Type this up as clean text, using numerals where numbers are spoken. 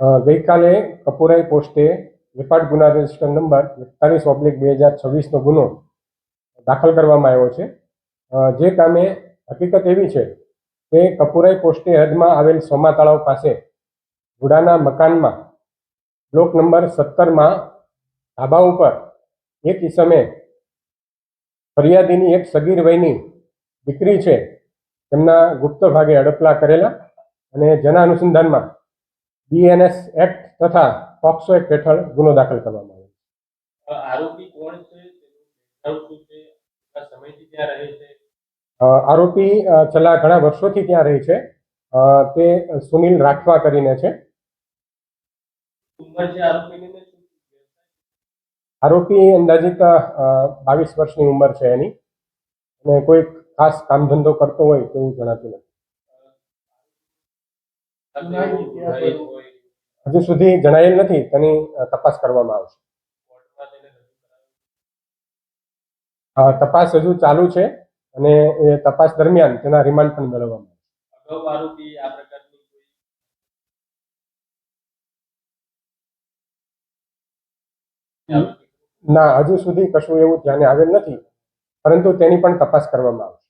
ગઈકાલે કપુરાઈ પોસ્ટે વેપાર ગુના રજિસ્ટર નંબર 41/2026નો ગુનો દાખલ કરવામાં આવ્યો છે. જે કામે હકીકત એવી છે કે કપુરાઈ પોસ્ટે હદમાં આવેલ સોમા તળાવ પાસે ગુડાના મકાનમાં બ્લોક નંબર 17માં ધાબા ઉપર એક ઈસમે ફરિયાદીની એક સગીર વયની દીકરી છે તેમના ગુપ્ત ભાગે હડપલા કરેલા અને જેના અનુસંધાનમાં BNS એક્ટ તથા પોક્સો એક્ટ હેઠળ ગુનો દાખલ કરવામાં આવ્યો. આરોપી કોણ છે? સમયથી ત્યાં રહે છે? આરોપી છેલ્લા ઘણા વર્ષોથી ત્યાં રહે છે. તે સુનિલ રાઠવા કરીને છે. ઉંમર છે આરોપીની? આરોપી અંદાજિત 22 વર્ષની ઉંમર છે એની, અને કોઈ ખાસ કામ ધંધો કરતો હોય તેવું જણાતું નથી. હજુ સુધી જણાયેલ નથી, તેની તપાસ કરવામાં આવશે. તપાસ હજુ ચાલુ છે અને એ તપાસ દરમિયાન તેના રિમાન્ડ પણ મેળવવામાં આવશે. ના, હજુ સુધી કશું એવું ધ્યાને આવેલ નથી, પરંતુ તેની પણ તપાસ કરવામાં આવશે.